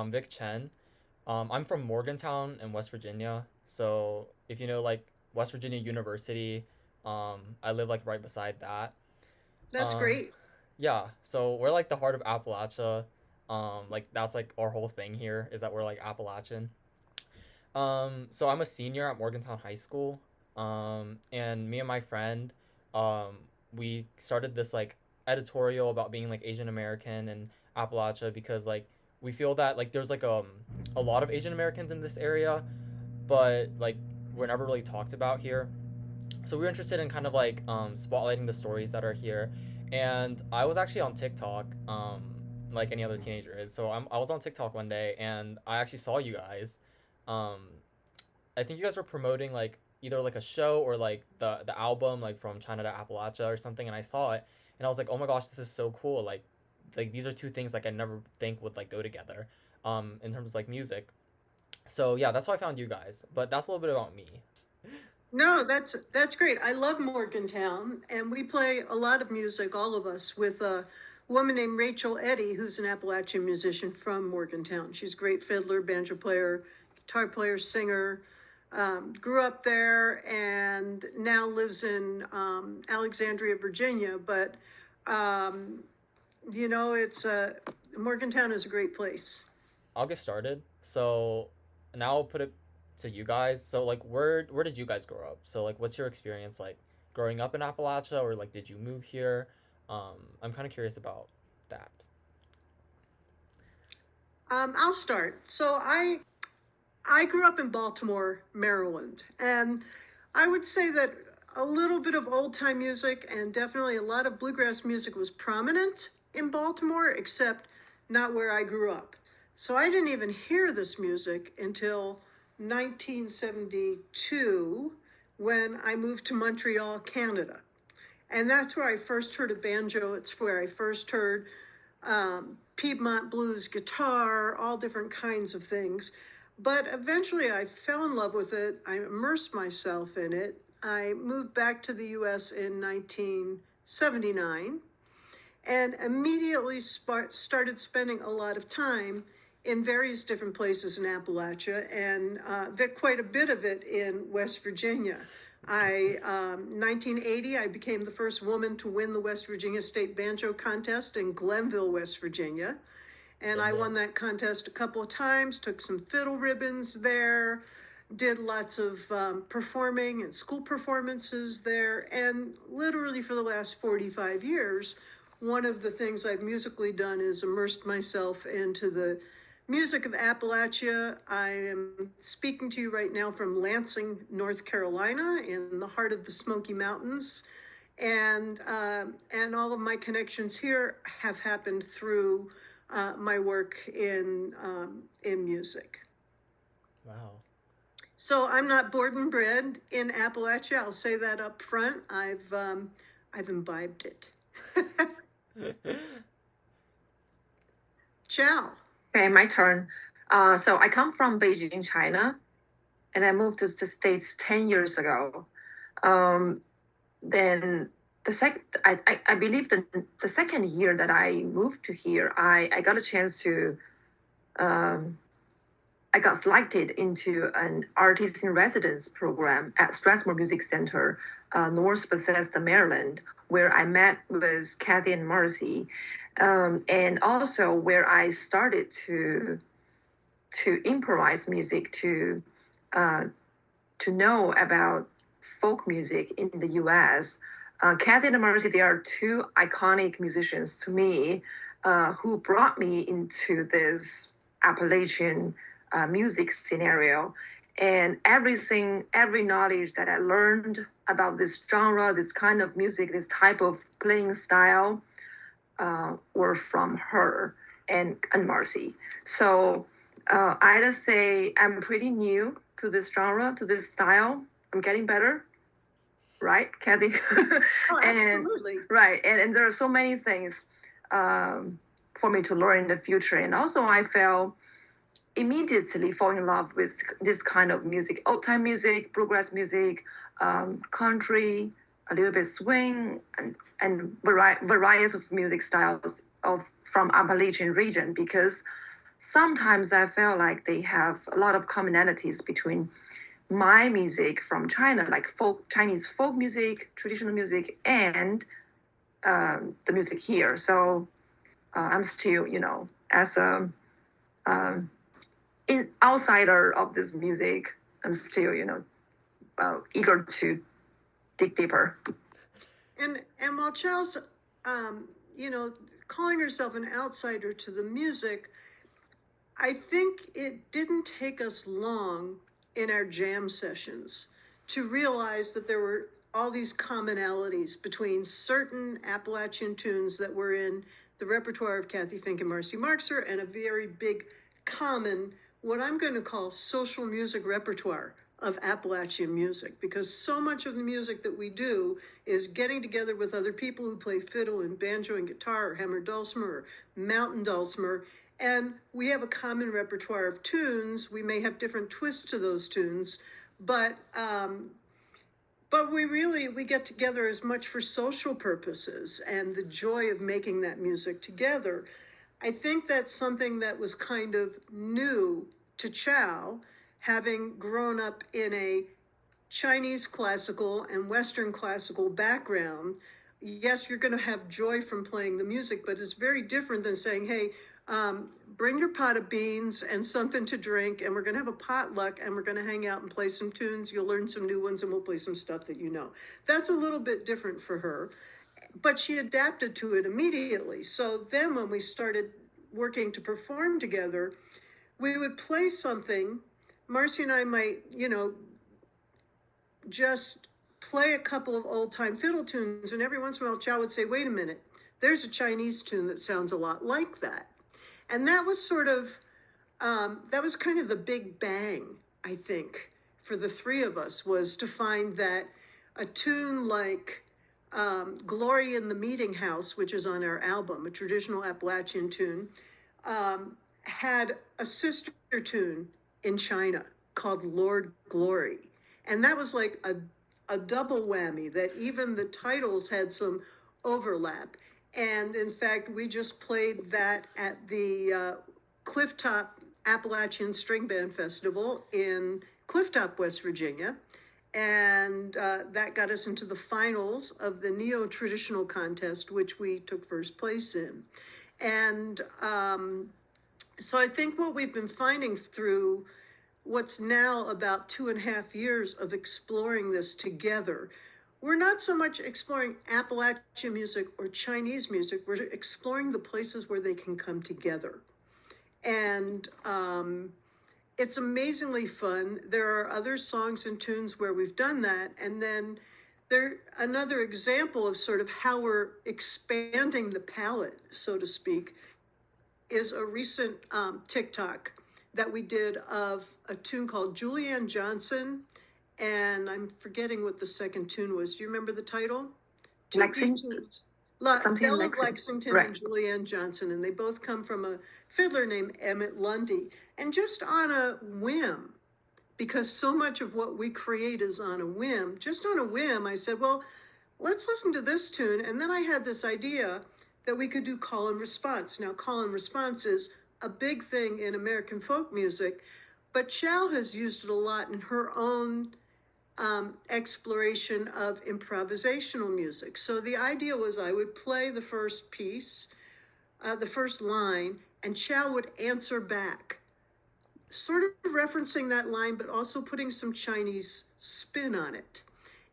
Vic Chen. I'm from Morgantown in West Virginia. So if you know like West Virginia University, I live like right beside that. That's Um, great. yeah, so we're like the heart of Appalachia. Like that's like our whole thing here is that we're like Appalachian. So I'm a senior at Morgantown High School. And me and my friend, um, we started this like editorial about being like Asian American and Appalachia because like we feel that like there's like a lot of Asian Americans in this area, but like we're never really talked about here. So we were interested in kind of like spotlighting the stories that are here. And I was actually on TikTok, like any other teenager is. So I was on TikTok one day and I actually saw you guys. Um, I think you guys were promoting like either like a show or like the album like from China to Appalachia or something, and I saw it and I was like, oh my gosh, this is so cool. Like these are two things like I never think would like go together, in terms of like music. So yeah, that's how I found you guys. But that's a little bit about me. No, that's great. I love Morgantown, and we play a lot of music, all of us, with a woman named Rachel Eddy, who's an Appalachian musician from Morgantown. She's a great fiddler, banjo player, guitar player, singer. Grew up there and now lives in Alexandria, Virginia. But um, it's Morgantown is a great place. I'll get started. So now I'll put it to you guys. So like where did you guys grow up? So like what's your experience like growing up in Appalachia, or like did you move here? I'm kind of curious about that. I'll start. I grew up in Baltimore, Maryland, and I would say that a little bit of old time music and definitely a lot of bluegrass music was prominent in Baltimore, except not where I grew up. So I didn't even hear this music until 1972 when I moved to Montreal, Canada. And that's where I first heard a banjo. It's where I first heard Piedmont blues guitar, all different kinds of things. But eventually I fell in love with it. I immersed myself in it. I moved back to the US in 1979 and immediately started spending a lot of time in various different places in Appalachia and quite a bit of it in West Virginia. 1980, I became the first woman to win the West Virginia State Banjo Contest in Glenville, West Virginia. And Been I there. won that contest a couple of times, took some fiddle ribbons there, did lots of performing and school performances there. And literally for the last 45 years, one of the things I've musically done is immersed myself into the music of Appalachia. I am speaking to you right now from Lansing, North Carolina, in the heart of the Smoky Mountains. And all of my connections here have happened through my work in music. Wow. So I'm not born and bred in Appalachia. I'll say that up front. I've imbibed it. Ciao. Okay, my turn. So I come from Beijing, China, and I moved to the States 10 years ago. Um, then I believe the second year that I moved to here, I got a chance to, um, I got selected into an artist in residence program at Strathmore Music Center, North Bethesda, Maryland, where I met with Cathy and Marcy, and also where I started to improvise music uh, to know about folk music in the U.S. Cathy and Marcy, they are two iconic musicians to me who brought me into this Appalachian music scenario. And everything, every knowledge that I learned about this genre, this kind of music, this type of playing style, were from her and Marcy. So I just say I'm pretty new to this genre, to this style. I'm getting better, right, Cathy? Oh, and absolutely. right, and there are so many things for me to learn in the future. And also, I felt immediately fall in love with this kind of music, old time music, bluegrass music, country, a little bit swing, and varieties of music styles of from Appalachian region because sometimes I feel like they have a lot of commonalities between my music from China, like Chinese folk music, traditional music, and the music here. So I'm still, as a um, outsider of this music, I'm still, eager to dig deeper. And while Chao's, you know, calling herself an outsider to the music, I think it didn't take us long in our jam sessions to realize that there were all these commonalities between certain Appalachian tunes that were in the repertoire of Cathy Fink and Marcy Marxer, and a very big common, what I'm going to call social music repertoire of Appalachian music, because so much of the music that we do is getting together with other people who play fiddle and banjo and guitar or hammered dulcimer or mountain dulcimer, and we have a common repertoire of tunes. We may have different twists to those tunes, but we get together as much for social purposes and the joy of making that music together. I think that's something that was kind of new to Chao, having grown up in a Chinese classical and Western classical background. Yes, you're going to have joy from playing the music, but it's very different than saying, hey, bring your pot of beans and something to drink, and we're going to have a potluck, and we're going to hang out and play some tunes. You'll learn some new ones, and we'll play some stuff that you know. That's a little bit different for her, but she adapted to it immediately. So then when we started working to perform together, we would play something. Marcy and I might, just play a couple of old time fiddle tunes, and every once in a while Chao would say, wait a minute, there's a Chinese tune that sounds a lot like that. And that was sort of, that was kind of the big bang, I think, for the three of us, was to find that a tune like Glory in the Meeting House, which is on our album, a traditional Appalachian tune, had a sister tune in China called Lord Glory. And that was like a double whammy, that even the titles had some overlap. And in fact, we just played that at the Clifftop Appalachian String Band Festival in Clifftop, West Virginia. And that got us into the finals of the neo-traditional contest, which we took first place in. And so I think what we've been finding through what's now about 2.5 years of exploring this together, we're not so much exploring Appalachian music or Chinese music, we're exploring the places where they can come together. And it's amazingly fun. There are other songs and tunes where we've done that. And then another example of sort of how we're expanding the palette, so to speak, is a recent TikTok that we did of a tune called Julianne Johnson, and I'm forgetting what the second tune was. Do you remember the title? Lexington. Something Belle of Lexington, right. And Julianne Johnson, and they both come from a fiddler named Emmett Lundy. And just on a whim, because so much of what we create is on a whim, just on a whim, I said, well, let's listen to this tune. And then I had this idea that we could do call and response. Now, call and response is a big thing in American folk music, but Chao has used it a lot in her own exploration of improvisational music. So the idea was I would play the first piece, the first line, and Chao would answer back, sort of referencing that line, but also putting some Chinese spin on it.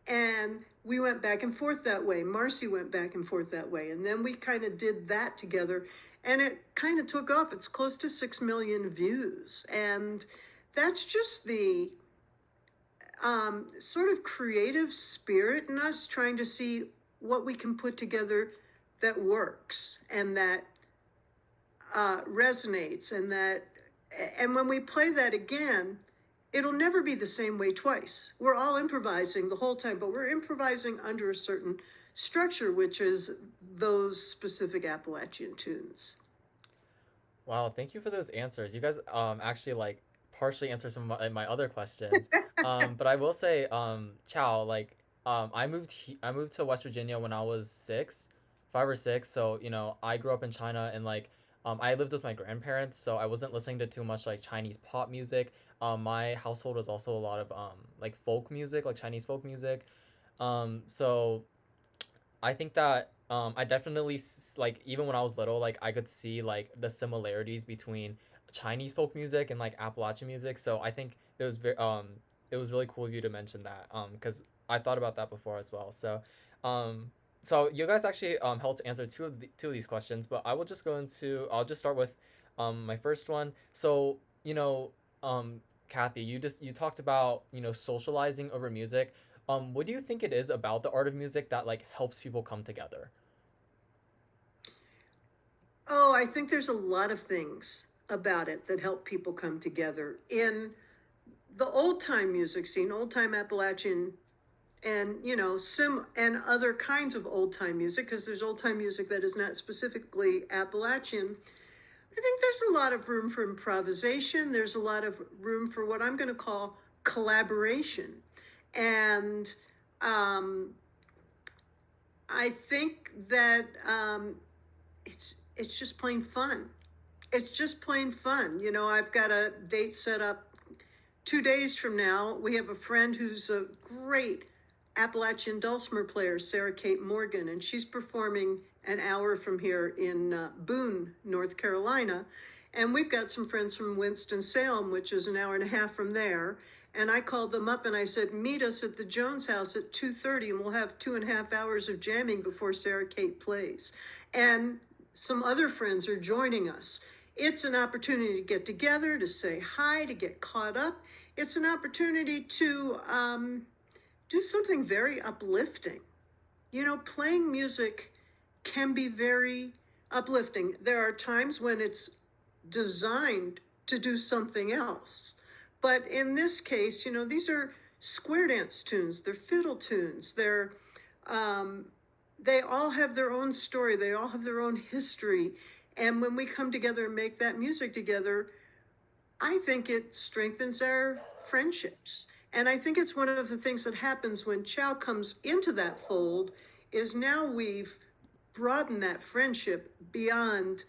And we went back and forth that way. Marcy went back and forth that way. And then we kind of did that together, and it kind of took off. It's close to 6 million views. And that's just the sort of creative spirit in us, trying to see what we can put together that works and that resonates, and when we play that again, it'll never be the same way twice. We're all improvising the whole time, but we're improvising under a certain structure, which is those specific Appalachian tunes. Wow, thank you for those answers. You guys actually like partially answer some of my other questions. But I will say, Chao, like I moved to West Virginia when I was 5 or 6. So I grew up in China, and like I lived with my grandparents, so I wasn't listening to too much like Chinese pop music. My household was also a lot of like folk music, like Chinese folk music. So I think that I definitely like even when I was little, like I could see like the similarities between Chinese folk music and like Appalachian music. So I think it was really cool of you to mention that because I thought about that before as well. Um so you guys actually helped answer two of these questions, but I will just go into I'll just start with my first one. So um Cathy, you talked about socializing over music. What do you think it is about the art of music that like helps people come together? Oh, I think there's a lot of things about it that help people come together. In the old time music scene, old time Appalachian, and sim and other kinds of old time music, because there's old time music that is not specifically Appalachian. I think there's a lot of room for improvisation. There's a lot of room for what I'm going to call collaboration. And um, I think that it's just plain fun. It's just plain fun. I've got a date set up 2 days from now. We have a friend who's a great Appalachian dulcimer player, Sarah Kate Morgan, and she's performing an hour from here in Boone, North Carolina. And we've got some friends from Winston-Salem, which is an hour and a half from there. And I called them up and I said, meet us at the Jones house at 2:30 and we'll have 2.5 hours of jamming before Sarah Kate plays. And some other friends are joining us. It's an opportunity to get together, to say hi, to get caught up. It's an opportunity to do something very uplifting. Playing music can be very uplifting. There are times when it's designed to do something else. But in this case, these are square dance tunes, they're fiddle tunes, they all have their own story, they all have their own history. And when we come together and make that music together, I think it strengthens our friendships. And I think it's one of the things that happens when Chao comes into that fold is now we've broadened that friendship beyond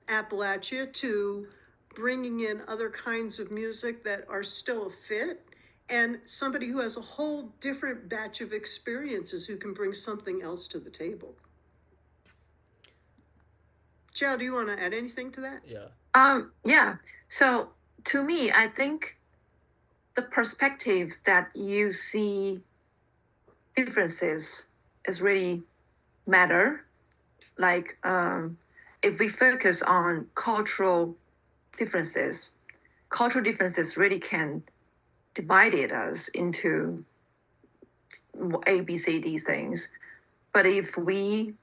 Appalachia to bringing in other kinds of music that are still a fit, and somebody who has a whole different batch of experiences who can bring something else to the table. Chao, do you want to add anything to that? Yeah. So to me, I think the perspectives that you see differences is really matter. Like if we focus on cultural differences really can divide us into A, B, C, D things. But if we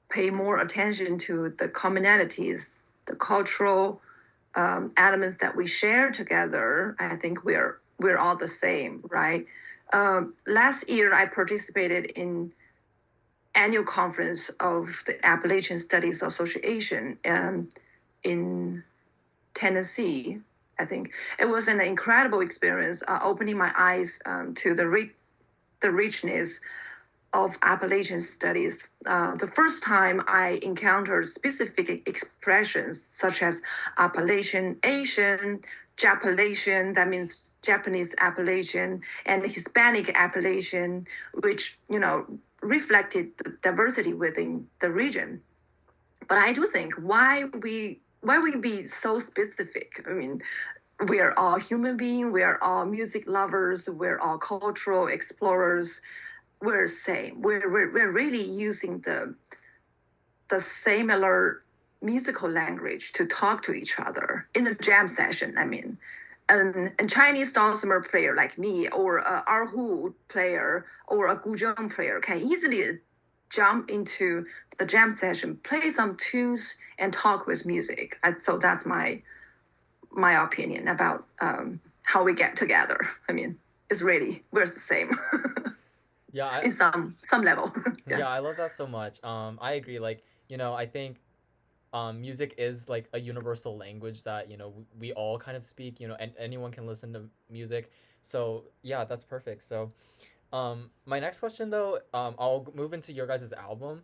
pay more attention to the commonalities, the cultural elements that we share together, I think we're all the same, right? Last year, I participated in annual conference of the Appalachian Studies Association in Tennessee. I think it was an incredible experience, opening my eyes to the richness of Appalachian studies. The first time I encountered specific expressions such as Appalachian Asian, Japalachian, that means Japanese Appalachian, and Hispanic Appalachian, which reflected the diversity within the region. But I do think why we be so specific? I mean, we are all human beings, we are all music lovers, we're all cultural explorers. We're same. We're really using the similar musical language to talk to each other in a jam session. I mean, a Chinese dulcimer player like me, or a erhu player, or a guzheng player can easily jump into the jam session, play some tunes, and talk with music. So that's my opinion about how we get together. I mean, it's really we're the same. Yeah, in some level. Yeah, I love that so much. I agree. Like, I think music is like a universal language that we all kind of speak. And anyone can listen to music. So yeah, that's perfect. So, my next question though, I'll move into your guys' album,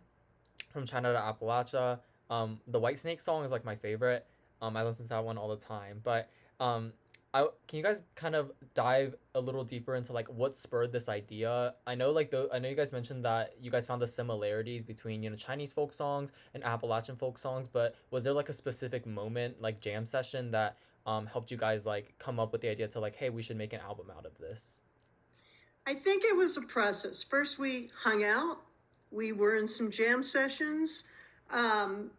From China to Appalachia. The White Snake song is like my favorite. I listen to that one all the time. But um, can you guys kind of dive a little deeper into like what spurred this idea? I know you guys mentioned that you guys found the similarities between Chinese folk songs and Appalachian folk songs, but was there like a specific moment, like jam session, that helped you guys like come up with the idea to like, hey, we should make an album out of this? I think it was a process. First, we hung out. We were in some jam sessions.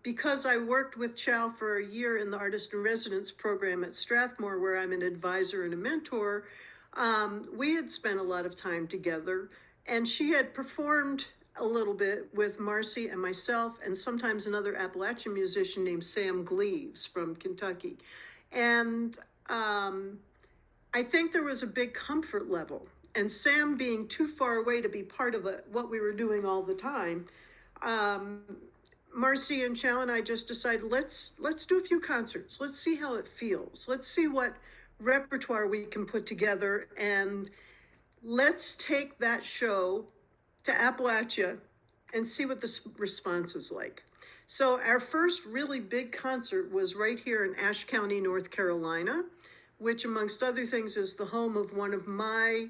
Because I worked with Chao for a year in the Artist in Residence program at Strathmore, where I'm an advisor and a mentor, we had spent a lot of time together. And she had performed a little bit with Marcy and myself, and sometimes another Appalachian musician named Sam Gleaves from Kentucky. And I think there was a big comfort level. And Sam being too far away to be part of what we were doing all the time, Marcy and Chao and I just decided, let's do a few concerts. Let's see how it feels. Let's see what repertoire we can put together, and let's take that show to Appalachia and see what the response is like. So our first really big concert was right here in Ashe County, North Carolina, which amongst other things is the home of one of my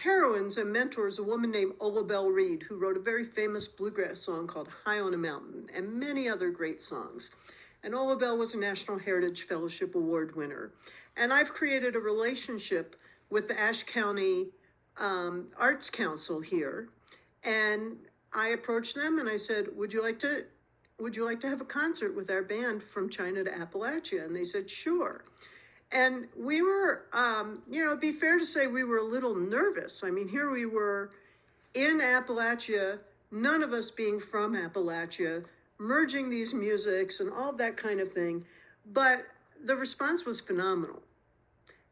heroines and mentors, a woman named Ola Belle Reed, who wrote a very famous bluegrass song called High on a Mountain, and many other great songs. And Ola Belle was a National Heritage Fellowship Award winner. And I've created a relationship with the Ashe County Arts Council here. And I approached them and I said, would you like to have a concert with our band from China to Appalachia? And they said, sure. And we were, it'd be fair to say we were a little nervous. I mean, here we were in Appalachia, none of us being from Appalachia, merging these musics and all that kind of thing. But the response was phenomenal.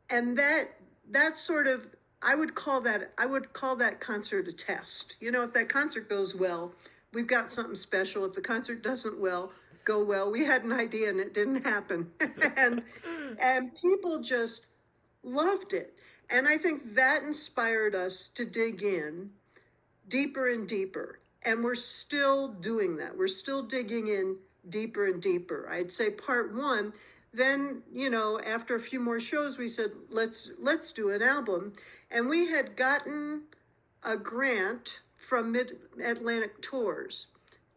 And that sort of, I would call that concert a test. If that concert goes well, we've got something special. If the concert doesn't go well, we had an idea and it didn't happen. and people just loved it. And I think that inspired us to dig in deeper and deeper. And we're still doing that. We're still digging in deeper and deeper. I'd say part one, then, after a few more shows, we said, let's do an album. And we had gotten a grant from Mid-Atlantic Tours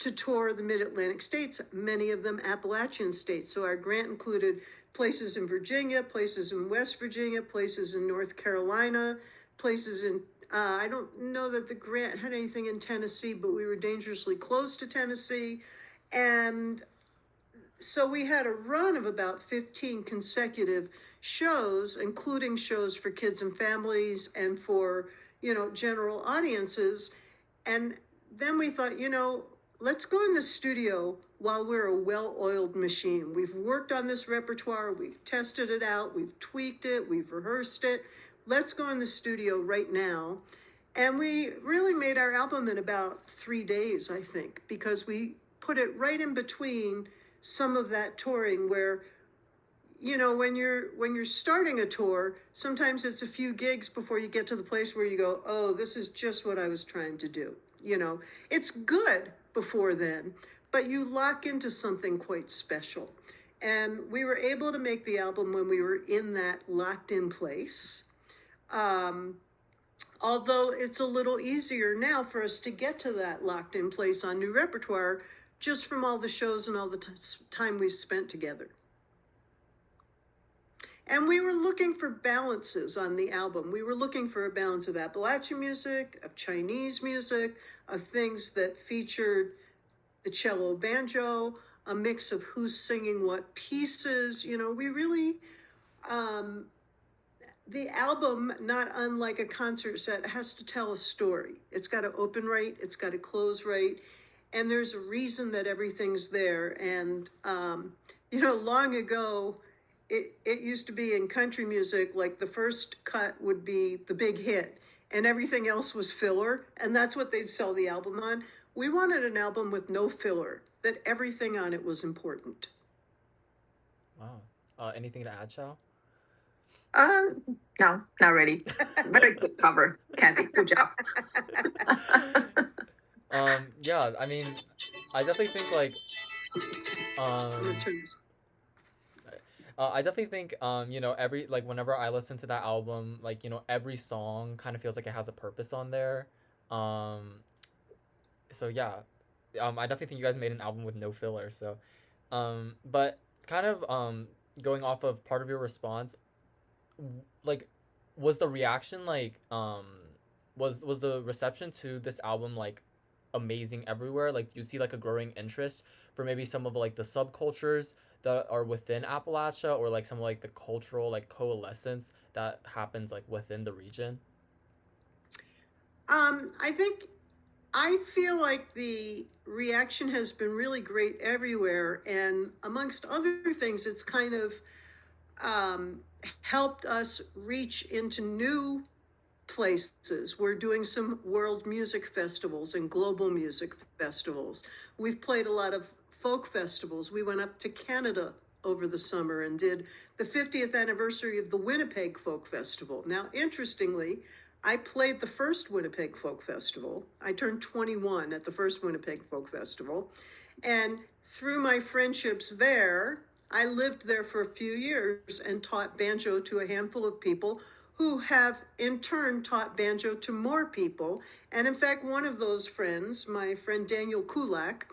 to tour the Mid-Atlantic states, many of them Appalachian states. So our grant included places in Virginia, places in West Virginia, places in North Carolina, places in, I don't know that the grant had anything in Tennessee, but we were dangerously close to Tennessee. And so we had a run of about 15 consecutive shows, including shows for kids and families and for, general audiences. And then we thought, let's go in the studio while we're a well-oiled machine. We've worked on this repertoire, we've tested it out, we've tweaked it, we've rehearsed it. Let's go in the studio right now. And we really made our album in about 3 days, I think, because we put it right in between some of that touring where, when you're starting a tour, sometimes it's a few gigs before you get to the place where you go, oh, this is just what I was trying to do. It's good before then, but you lock into something quite special. And we were able to make the album when we were in that locked in place. Although it's a little easier now for us to get to that locked in place on new repertoire, just from all the shows and all the time we've spent together. And we were looking for balances on the album. We were looking for a balance of Appalachian music, of Chinese music, of things that featured the cello banjo, a mix of who's singing what pieces. We really, the album, not unlike a concert set, has to tell a story. It's got to open right, it's got to close right, and there's a reason that everything's there. And, long ago, it used to be in country music, like the first cut would be the big hit and everything else was filler, and that's what they'd sell the album on. We wanted an album with no filler, that everything on it was important. Wow. Anything to add, Chao? No, not really. Very good cover, Cathy. Good job. Yeah, I mean, I definitely think like I'm gonna Um, turn this. I definitely think every like whenever I listen to that album, like every song kind of feels like it has a purpose on there. Um, so yeah, I definitely think you guys made an album with no filler. So, but kind of going off of part of your response, like was the reaction like was the reception to this album like amazing everywhere? Like do you see like a growing interest for maybe some of like the subcultures that are within Appalachia, or like some of like the cultural like coalescence that happens like within the region? I think I feel like the reaction has been really great everywhere, and amongst other things, it's kind of um, helped us reach into new places. We're doing some world music festivals and global music festivals. We've played a lot of folk festivals. We went up to Canada over the summer and did the 50th anniversary of the Winnipeg Folk Festival. Now, interestingly, I played the first Winnipeg Folk Festival. I turned 21 at the first Winnipeg Folk Festival. And through my friendships there, I lived there for a few years and taught banjo to a handful of people who have in turn taught banjo to more people. And in fact, one of those friends, my friend Daniel Kulak,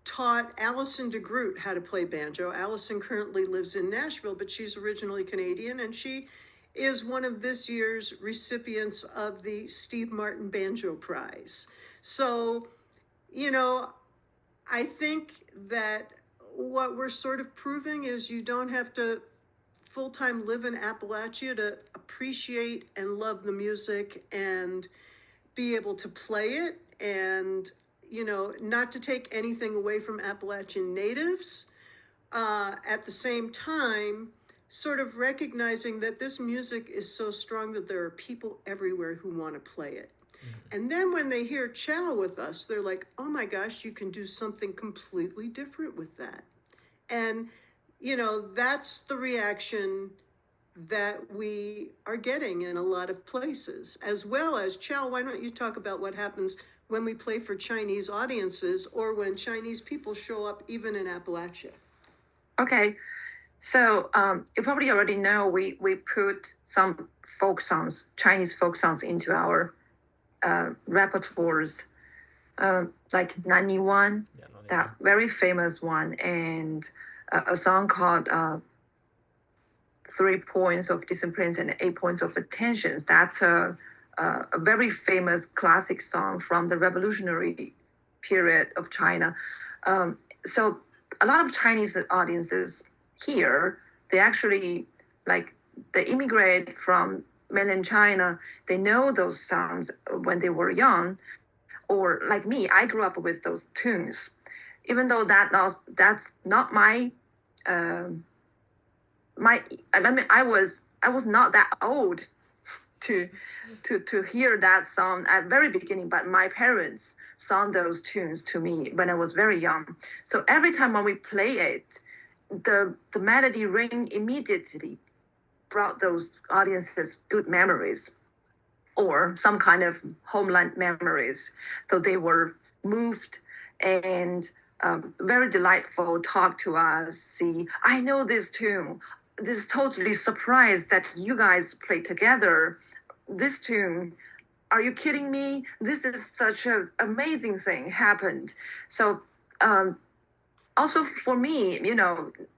taught Allison DeGroot how to play banjo. Allison currently lives in Nashville, but she's originally Canadian, and she is one of this year's recipients of the Steve Martin Banjo Prize. So, you know, I think that what we're sort of proving is you don't have to full-time live in Appalachia to appreciate and love the music and be able to play it, and not to take anything away from Appalachian natives, at the same time sort of recognizing that this music is so strong that there are people everywhere who want to play it. Mm-hmm. And then when they hear Chao with us, they're like, oh my gosh, you can do something completely different with that. And that's the reaction that we are getting in a lot of places, as well as, Chao, why don't you talk about what happens when we play for Chinese audiences or when Chinese people show up even in Appalachia? Okay, so you probably already know we put some folk songs, Chinese folk songs, into our repertoires, like 91, Yeah, no, that very famous one, and a song called 3 points of disciplines and 8 points of attentions. That's a very famous classic song from the revolutionary period of China. So a lot of Chinese audiences here, they actually, like, the immigrant from mainland China, they know those songs when they were young, or like me, I grew up with those tunes, even though that's not my my. I mean, I was not that old to hear that song at very beginning, but my parents sung those tunes to me when I was very young. So every time when we play it, the melody ring immediately brought those audiences good memories or some kind of homeland memories. So they were moved and very delightful, talk to us, see, I know this tune. This is totally surprised that you guys play together this tune. Are you kidding me? This is such an amazing thing happened. So also for me,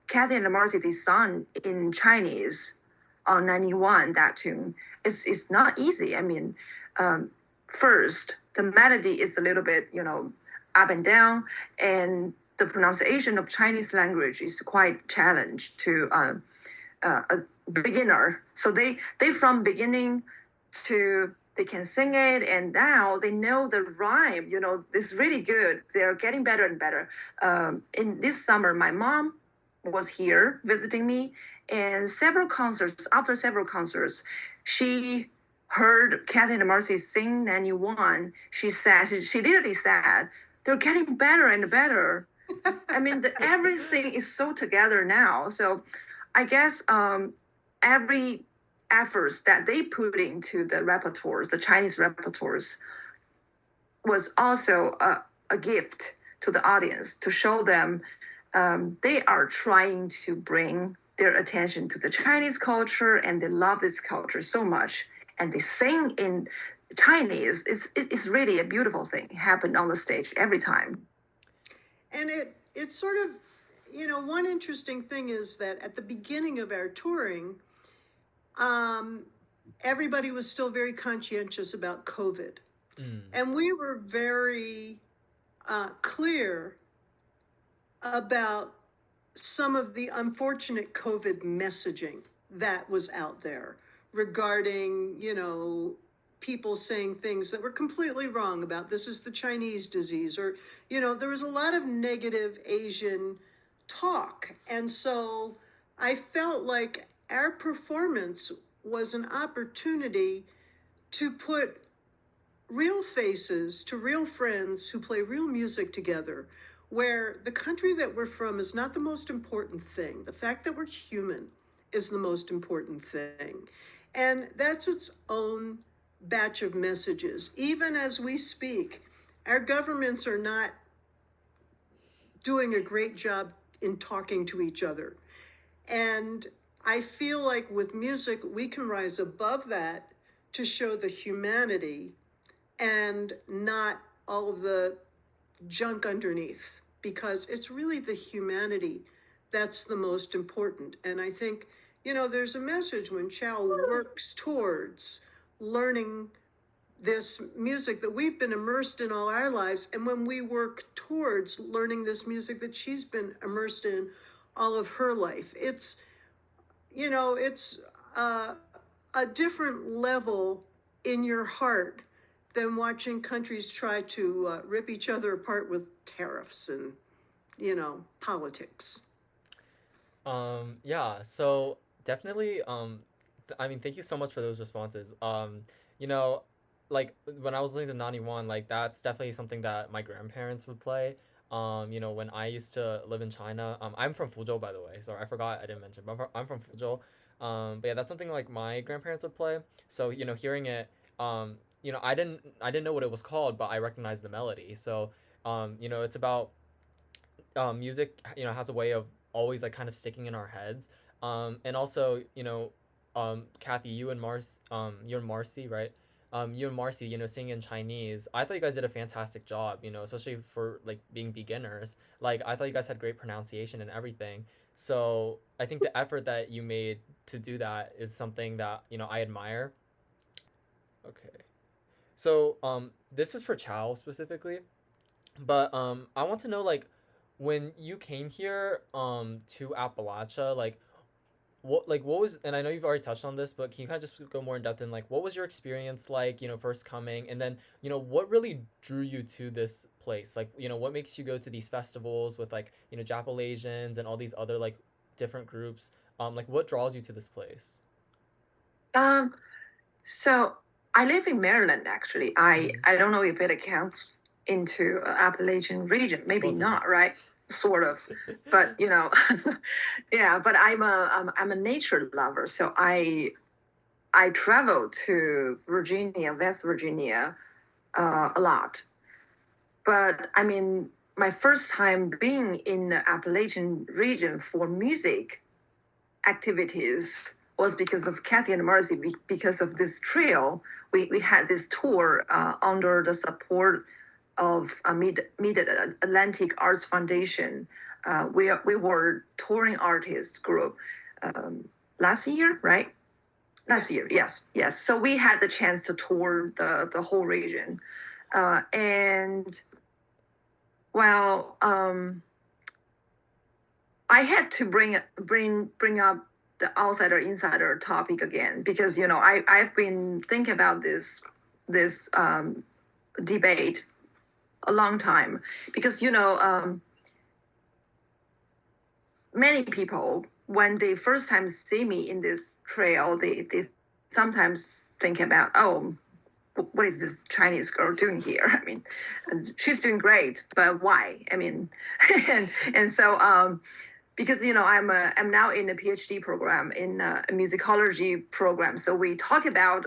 Cathy and Marcy, they sung in Chinese on 91, that tune. It's not easy. I mean, first, the melody is a little bit, up and down, and the pronunciation of Chinese language is quite challenged to a beginner. So they from beginning to they can sing it, and now they know the rhyme. It's really good. They're getting better and better. In this summer, my mom was here visiting me, and after several concerts, she heard Cathy and Marcy sing 91. She literally said, they're getting better and better. I mean, everything is so together now. So I guess every efforts that they put into the repertoires, the Chinese repertoires, was also a gift to the audience to show them they are trying to bring their attention to the Chinese culture, and they love this culture so much. And they sing in Chinese. It's really a beautiful thing happen on the stage every time. And it's sort of, one interesting thing is that at the beginning of our touring, everybody was still very conscientious about COVID. And we were very clear about some of the unfortunate COVID messaging that was out there regarding, people saying things that were completely wrong about this is the Chinese disease, or, there was a lot of negative Asian talk. And so I felt like our performance was an opportunity to put real faces to real friends who play real music together, where the country that we're from is not the most important thing. The fact that we're human is the most important thing. And that's its own batch of messages. Even as we speak, our governments are not doing a great job in talking to each other. And I feel like with music, we can rise above that to show the humanity and not all of the junk underneath, because it's really the humanity that's the most important. And I think, there's a message when Chao works towards learning this music that we've been immersed in all our lives, and when we work towards learning this music that she's been immersed in all of her life, it's a different level in your heart than watching countries try to rip each other apart with tariffs and, politics. Yeah, so definitely, I mean, thank you so much for those responses. You know, like when I was listening to 91, like that's definitely something that my grandparents would play. When I used to live in China, I'm from Fuzhou, by the way. Sorry, I forgot I didn't mention, but I'm from Fuzhou. But yeah, that's something like my grandparents would play. So, hearing it, I didn't know what it was called, but I recognized the melody. So, it's about music, has a way of always like kind of sticking in our heads. And also, Kathy, you and Marcy, right? You and Marcy, singing in Chinese. I thought you guys did a fantastic job, especially for like being beginners. Like I thought you guys had great pronunciation and everything. So I think the effort that you made to do that is something that, I admire. Okay. So this is for Chow specifically. But I want to know, like, when you came here to Appalachia, like what was, and I know you've already touched on this, but can you kind of just go more in depth in like what was your experience like, first coming, and then what really drew you to this place? Like, what makes you go to these festivals with like Japalasians and all these other like different groups? Like what draws you to this place? Um, so I live in Maryland actually. I Mm-hmm. I don't know if it accounts into Appalachian region. Maybe Close enough. not, right? Sort of, but yeah. But I'm a nature lover, so I travel to Virginia, West Virginia, a lot. But I mean, my first time being in the Appalachian region for music activities was because of Cathy and Marcy, because of this trail. We had this tour under the support of Mid Atlantic Arts Foundation. We were touring artists group last year, right? Last year, yes, yes. So we had the chance to tour the whole region, and well, I had to bring up the outsider insider topic again because I've been thinking about this debate a long time because many people when they first time see me in this trail they sometimes think about, oh, what is this Chinese girl doing here? I mean, she's doing great, but why? I mean, and so because I'm now in a PhD program in a musicology program, so we talk about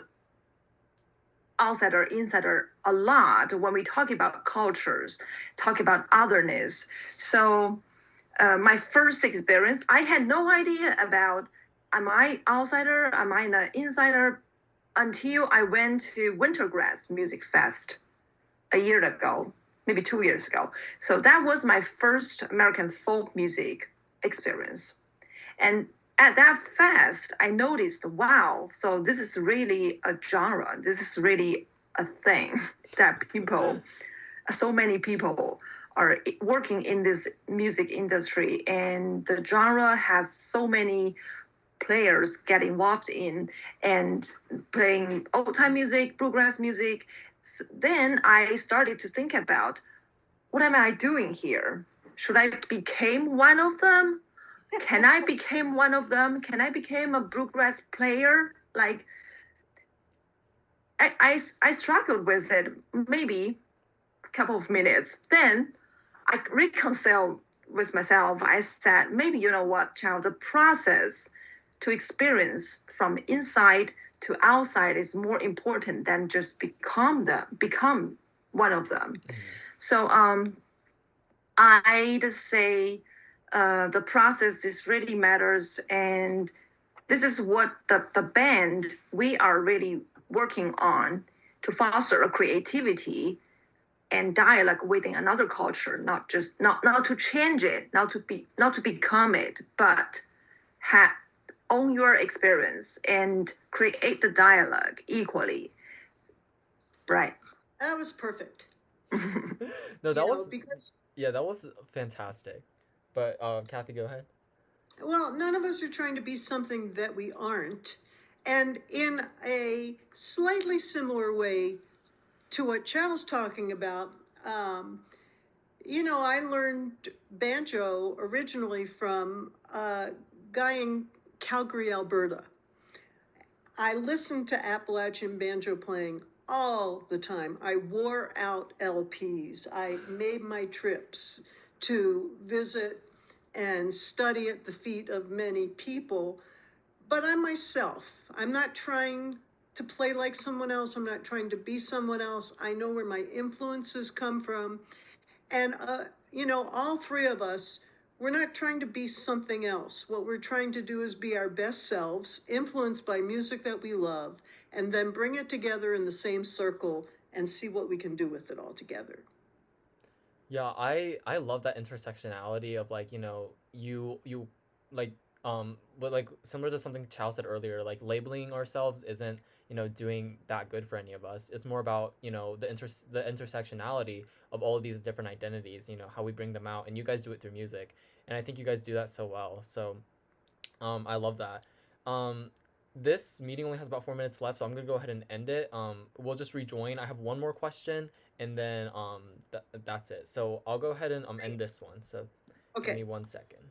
outsider insider a lot when we talk about cultures, talk about otherness. So my first experience, I had no idea about am I outsider, am I an insider, until I went to Wintergrass Music Fest a year ago, maybe 2 years ago. So that was my first American folk music experience. And at that fest, I noticed, wow, so this is really a genre. This is really a thing that people, so many people are working in this music industry, and the genre has so many players get involved in and playing old time music, bluegrass music. So then I started to think about, what am I doing here? Should I become one of them? Can I become one of them? Can I become a bluegrass player? Like, I struggled with it maybe a couple of minutes. Then I reconciled with myself. I said, maybe, you know what, child, the process to experience from inside to outside is more important than just become one of them. So I'd say the process is really matters, and this is what the band we are really working on to foster a creativity and dialogue within another culture, not just not to change it, not to become it, but own your experience and create the dialogue equally. Right. That was perfect. No, that was because that was fantastic. But Cathy, go ahead. well, none of us are trying to be something that we aren't. And in a slightly similar way to what Chao's talking about, I learned banjo originally from a guy in Calgary, Alberta. I listened to Appalachian banjo playing all the time. I wore out LPs. I made my trips to visit and study at the feet of many people, but I'm myself. I'm not trying to play like someone else. I'm not trying to be someone else. I know where my influences come from. And, all three of us, we're not trying to be something else. What we're trying to do is be our best selves, influenced by music that we love, and then bring it together in the same circle and see what we can do with it all together. Yeah, I love that intersectionality of like, you like but like similar to something Chow said earlier, like labeling ourselves isn't, doing that good for any of us. It's more about, the intersectionality of all of these different identities, how we bring them out, and you guys do it through music. And I think you guys do that so well. So I love that. Um, this meeting only has about 4 minutes left, so I'm gonna go ahead and end it. We'll just rejoin. I have one more question, and then that's it. So I'll go ahead and end this one. So give me Okay. 1 second.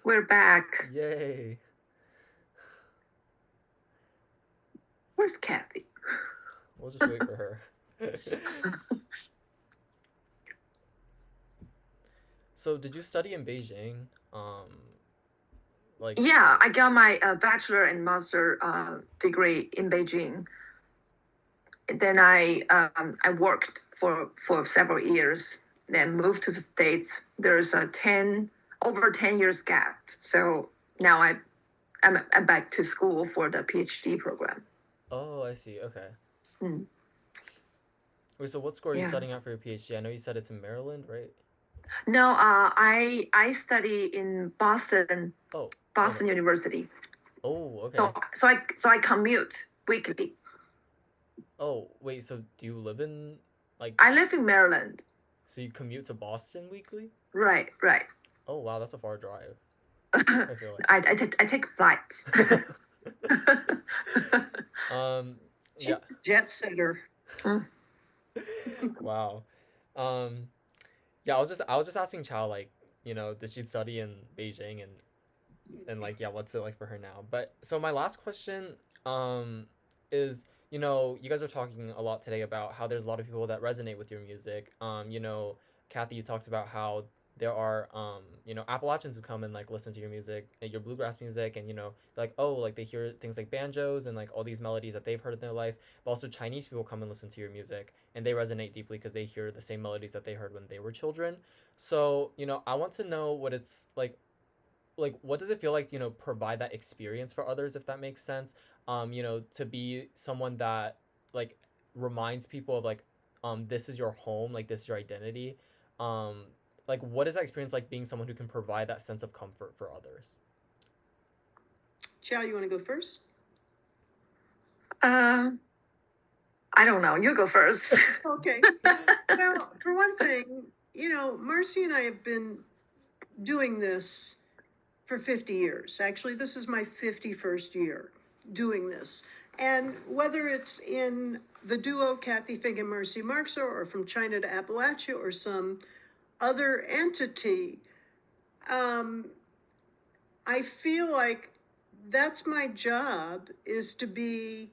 We're back. Yay! Where's Cathy? We'll just wait for her. So did you study in Beijing? Like Yeah, I got my bachelor and master degree in Beijing. Then I worked for several years. Then moved to the States. There's a over 10 years gap. So now I'm back to school for the PhD program. Oh, I see. Okay. Mm. Wait, so what school are you Yeah. studying at for your PhD? I know you said it's in Maryland, right? No, I study in Boston Oh. Boston University. Oh, okay. So I commute weekly. Oh, wait, so do you live in like I live in Maryland. so you commute to Boston weekly? Right. Oh, wow, that's a far drive. I, I feel like. I take flights. Yeah. Jet setter. Wow. Um, yeah, I was just asking Chao, like, did she study in Beijing, and like, yeah, what's it like for her now? But so my last question is you guys are talking a lot today about how there's a lot of people that resonate with your music. Kathy, you talked about how there are, Appalachians who come and like listen to your music, your bluegrass music, and like, oh, like they hear things like banjos and like all these melodies that they've heard in their life. But also Chinese people come and listen to your music, and they resonate deeply because they hear the same melodies that they heard when they were children. So, I want to know what it's like what does it feel like to provide that experience for others, if that makes sense, to be someone that like reminds people of like this is your home, like this is your identity, um like what is that experience like being someone who can provide that sense of comfort for others? Chao, you want to go first? Um, I don't know. You go first. Okay. Well, for one thing, Marcy and I have been doing this for 50 years. Actually, this is my 51st year doing this. And whether it's in the duo Cathy Fink and Marcy Marxer, or from China to Appalachia, or some other entity, I feel like that's my job, is to be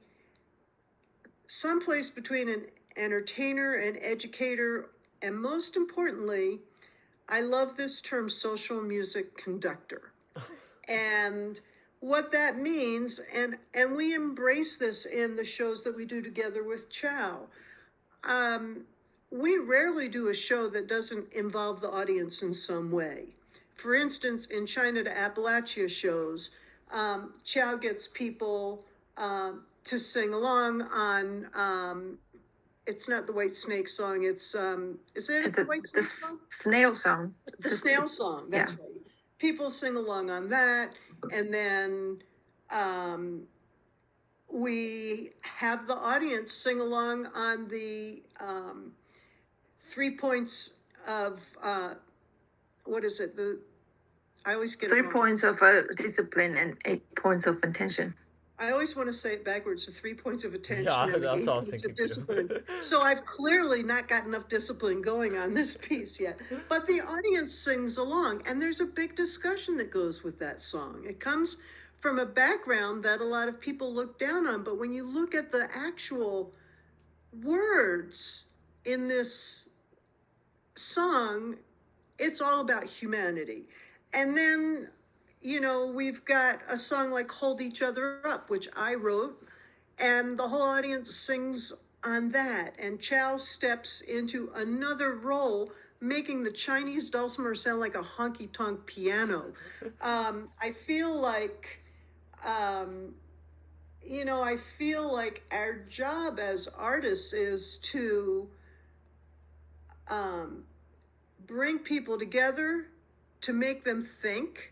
someplace between an entertainer, an educator, and most importantly, I love this term, social music conductor. And what that means, and we embrace this in the shows that we do together with Chao. We rarely do a show that doesn't involve the audience in some way. For instance, in China to Appalachia shows, Chao gets people to sing along on, it's not the White Snake song, it's, is it the White Snake song? Snail song. The snail song, that's right. People sing along on that, and then we have the audience sing along on the 3 points of, what is it? I always get 3 points of discipline and 8 points of attention. I always want to say it backwards, the 3 points of attention. Yeah, and that's 8 what I was points thinking of discipline. So I've clearly not got enough discipline going on this piece yet. But the audience sings along, and there's a big discussion that goes with that song. It comes from a background that a lot of people look down on, but when you look at the actual words in this song, it's all about humanity. And then we've got a song like Hold Each Other Up, which I wrote, and the whole audience sings on that. And Chao steps into another role, making the Chinese dulcimer sound like a honky-tonk piano. I feel like, I feel like our job as artists is to bring people together, to make them think,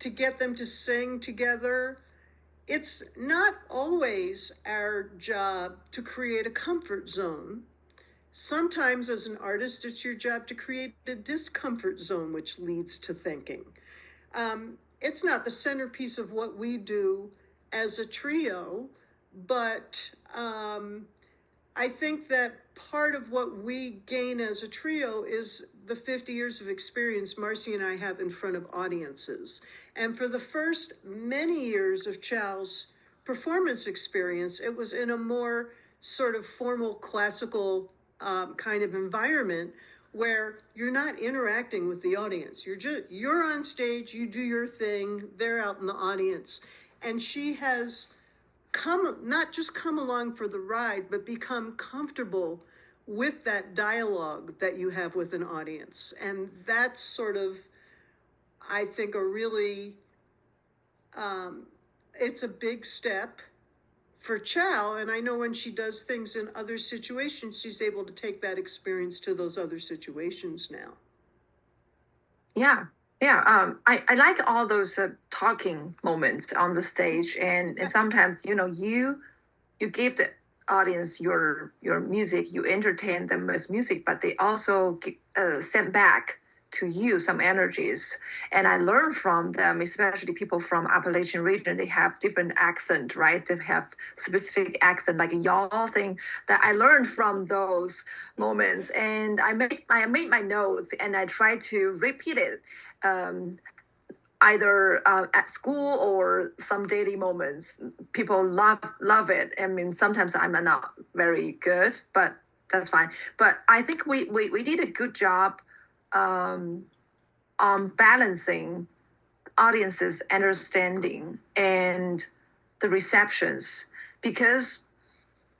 to get them to sing together. It's not always our job to create a comfort zone. Sometimes as an artist, it's your job to create a discomfort zone, which leads to thinking. It's not the centerpiece of what we do as a trio, but I think that part of what we gain as a trio is the 50 years of experience Marcy and I have in front of audiences. And for the first many years of Chao's performance experience, it was in a more sort of formal classical kind of environment where you're not interacting with the audience. You're on stage, you do your thing, they're out in the audience. And she has not just come along for the ride, but become comfortable with that dialogue that you have with an audience. And that's sort of, I think, a really, it's a big step for Chao. And I know when she does things in other situations, she's able to take that experience to those other situations now. Yeah. I like all those talking moments on the stage, and sometimes you give the audience your music, you entertain them with music, but they also send back to you some energies. And I learn from them, especially people from Appalachian region. They have different accent, right? They have specific accent, like a y'all thing that I learned from those moments. And I made my notes and I try to repeat it. either at school or some daily moments. People love it. I mean, sometimes I'm not very good, but that's fine. But I think we did a good job on balancing audiences' understanding and the receptions, because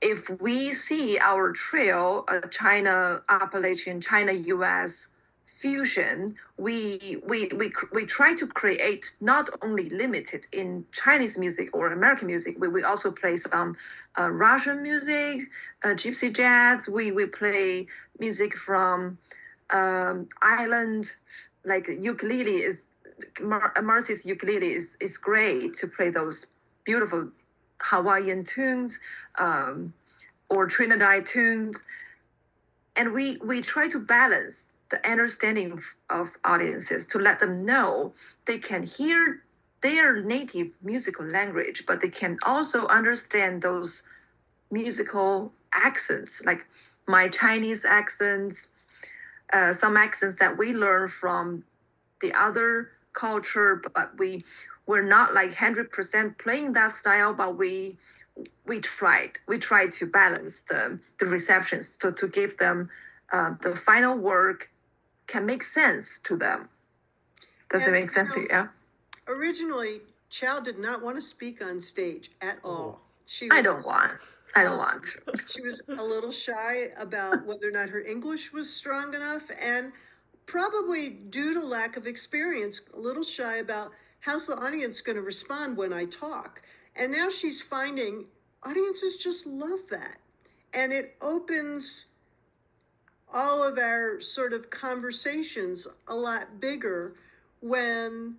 if we see our trio, China, Appalachian, China, U.S. fusion, we try to create not only limited in Chinese music or American music. We also play some Russian music, gypsy jazz. We play music from Ireland, like ukulele is Marcy's ukulele is great to play those beautiful Hawaiian tunes or Trinidad tunes. And we try to balance the understanding of audiences to let them know they can hear their native musical language, but they can also understand those musical accents, like my Chinese accents, some accents that we learn from the other culture, but we're not like 100% playing that style, but we tried to balance the receptions so to give them the final work can make sense to them. Does it make sense to you? Yeah. Originally, Chao did not want to speak on stage at all. I don't want to. She was a little shy about whether or not her English was strong enough, and probably due to lack of experience, a little shy about how's the audience going to respond when I talk. And now she's finding audiences just love that. And it opens all of our sort of conversations a lot bigger when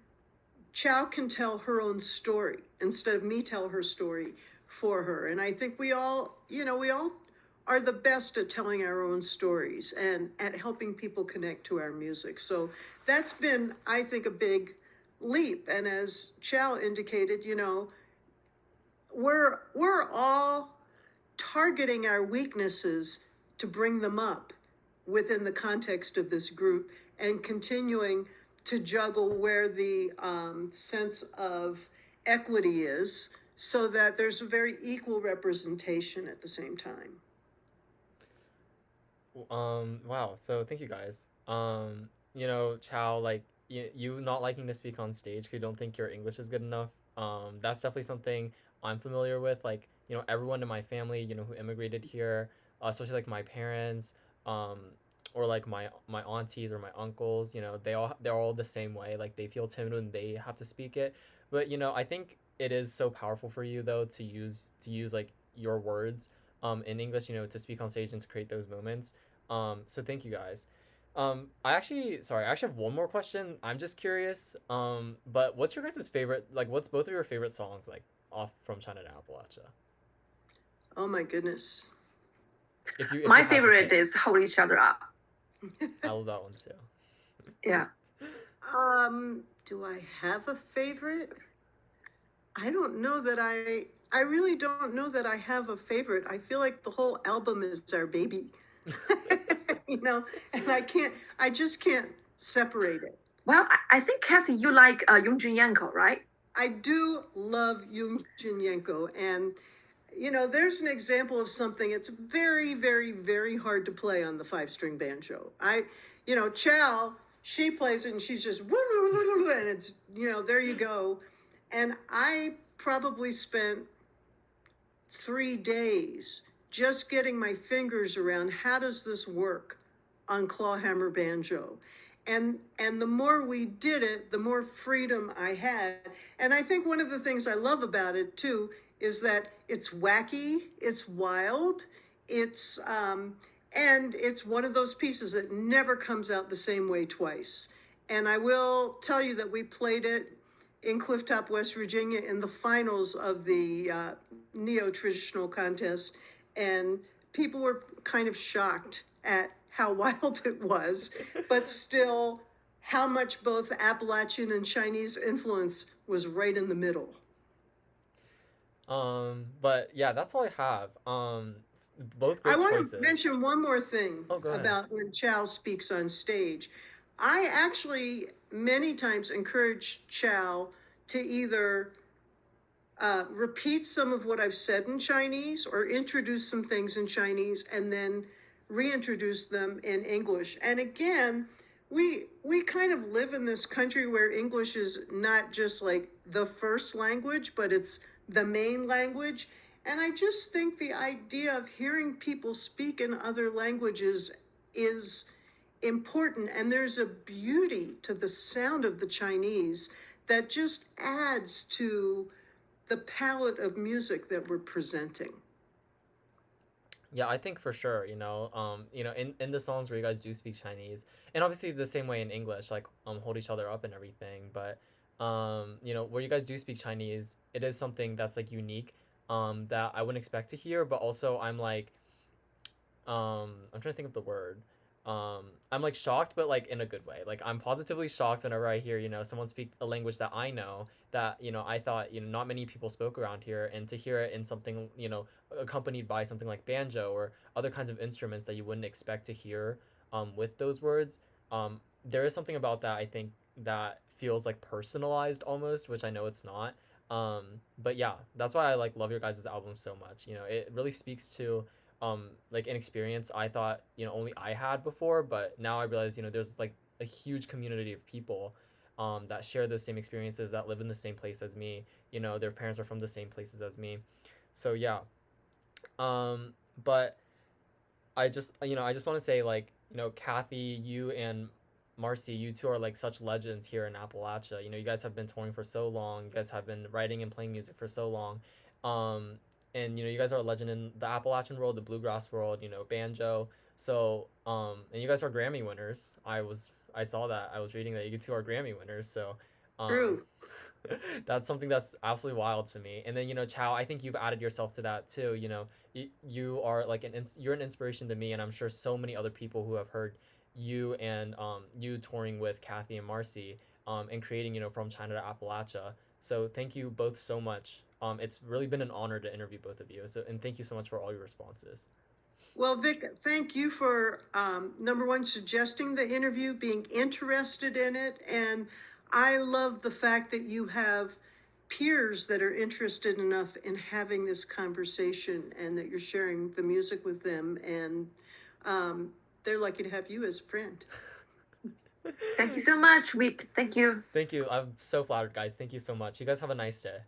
Chao can tell her own story instead of me tell her story for her. And I think we all are the best at telling our own stories and at helping people connect to our music. So that's been, I think, a big leap. And as Chao indicated, we're all targeting our weaknesses to bring them up within the context of this group and continuing to juggle where the sense of equity is so that there's a very equal representation at the same time. Wow. So thank you guys. Chao, like you not liking to speak on stage because you don't think your English is good enough. That's definitely something I'm familiar with. Like, everyone in my family, who immigrated here, especially like my parents, or like my aunties or my uncles, they're all the same way. Like they feel timid when they have to speak it. But I think it is so powerful for you though to use like your words in English, to speak on stage and to create those moments. So thank you guys. I actually have one more question. I'm just curious. But what's your guys' favorite? Like, what's both of your favorite songs like off from China to Appalachia? Oh my goodness. My favorite is Hold Each Other Up. I love that one too. Yeah. Do I have a favorite? I don't know that I really don't know that I have a favorite. I feel like the whole album is our baby. And I just can't separate it. Well, I think, Cathy, you like Yung Junyanko, right? I do love Yung Junyanko. And, there's an example of something. It's very, very, very hard to play on the 5-string banjo. Chao, she plays it and she's just, and it's, there you go. And I probably spent 3 days just getting my fingers around how does this work on clawhammer banjo. And the more we did it, the more freedom I had. And I think one of the things I love about it too is that it's wacky, it's wild, it's and it's one of those pieces that never comes out the same way twice. And I will tell you that we played it in Clifftop, West Virginia, in the finals of the neo-traditional contest, and people were kind of shocked at how wild it was, but still how much both Appalachian and Chinese influence was right in the middle. But yeah, that's all I have. Both great choices. I want to mention one more thing about when Chao speaks on stage. I actually many times encourage Chao to either repeat some of what I've said in Chinese or introduce some things in Chinese and then reintroduce them in English. And again, we kind of live in this country where English is not just like the first language, but it's the main language. And I just think the idea of hearing people speak in other languages is important. And there's a beauty to the sound of the Chinese that just adds to the palette of music that we're presenting. Yeah, I think for sure, in the songs where you guys do speak Chinese, and obviously the same way in English, like hold each other up and everything, but where you guys do speak Chinese, it is something that's like unique, that I wouldn't expect to hear, but also I'm like, I'm trying to think of the word. I'm like shocked, but like in a good way. Like I'm positively shocked whenever I hear, someone speak a language that I know that, I thought, not many people spoke around here, and to hear it in something, accompanied by something like banjo or other kinds of instruments that you wouldn't expect to hear with those words. There is something about that, I think, that feels like personalized almost, which I know it's not. But yeah, that's why I like love your guys' album so much. It really speaks to like an experience I thought, only I had before, but now I realize, there's like a huge community of people that share those same experiences, that live in the same place as me. Their parents are from the same places as me. So yeah. But I just want to say, like, Cathy, you and Marcy, you two are like such legends here in Appalachia. You guys have been touring for so long. You guys have been writing and playing music for so long. Um, and you guys are a legend in the Appalachian world, the bluegrass world, banjo. So, and you guys are Grammy winners. I saw that. I was reading that you two are Grammy winners. So, um, True. that's something that's absolutely wild to me. And then, Chao, I think you've added yourself to that too. You are like you're an inspiration to me, and I'm sure so many other people who have heard you and you touring with Cathy and Marcy, and creating, from China to Appalachia. So thank you both so much. It's really been an honor to interview both of you. So, and thank you so much for all your responses. Well, Vic, thank you for number one, suggesting the interview, being interested in it. And I love the fact that you have peers that are interested enough in having this conversation and that you're sharing the music with them. And they're lucky to have you as a friend. Thank you so much, Vic. Thank you. Thank you. I'm so flattered, guys. Thank you so much. You guys have a nice day.